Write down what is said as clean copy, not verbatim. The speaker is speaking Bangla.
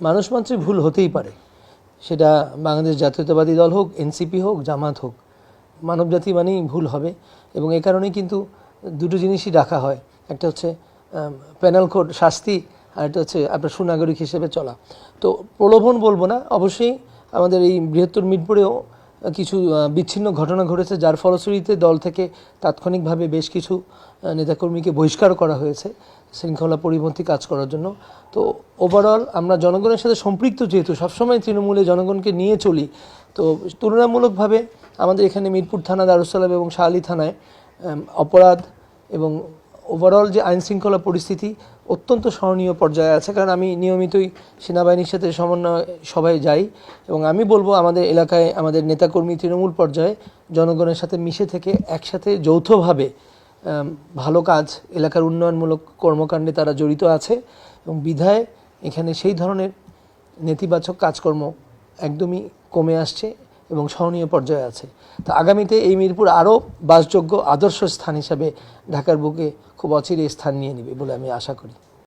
মানুষ মাত্রই ভুল হতেই পারে, সেটা বাংলাদেশ জাতীয়তাবাদী দল হোক, এনসিপি হোক, জামাত হোক, মানবজাতি মানেই ভুল হবে। এবং এ কারণেই কিন্তু দুটো জিনিসই রাখা হয়, একটা হচ্ছে পেনাল কোড শাস্তি, আর একটা হচ্ছে আপনার সুনাগরিক হিসেবে চলা। তো প্রলোভন বলবো না, অবশ্যই আমাদের এই বৃহত্তর মিরপুরেও কিছু বিচ্ছিন্ন ঘটনা ঘটেছে, যার ফলশ্রুতিতে দল থেকে তাৎক্ষণিকভাবে বেশ কিছু নেতাকর্মীকে বহিষ্কার করা হয়েছে শৃঙ্খলা পরিপন্থী কাজ করার জন্য। তো ওভারঅল আমরা জনগণের সাথে সম্পৃক্ত, যেহেতু সবসময় তৃণমূলে জনগণকে নিয়ে চলি, তো তুলনামূলকভাবে আমাদের এখানে মিরপুর থানা, দারুসালাম এবং শাহালি থানায় অপরাধ এবং ওভারঅল যে আইনশৃঙ্খলা পরিস্থিতি অত্যন্ত স্মরণীয় পর্যায়ে আছে। কারণ আমি নিয়মিতই সেনাবাহিনীর সাথে সমন্বয় সভায় যাই এবং আমি বলবো আমাদের এলাকায় আমাদের নেতাকর্মী তৃণমূল পর্যায়ে জনগণের সাথে মিশে থেকে একসাথে যৌথভাবে ভালো কাজ, এলাকার উন্নয়নমূলক কর্মকাণ্ডে তারা জড়িত আছে এবং বিধায় এখানে সেই ধরনের নেতিবাচক কাজকর্ম একদমই কমে আসছে এবং স্মরণীয় পর্যায়ে আছে। তো আগামীতে এই মিরপুর আরও বাসযোগ্য আদর্শ স্থান হিসাবে ঢাকার বুকে খুব অচিরে স্থান নিয়ে নেবে বলে আমি আশা করি।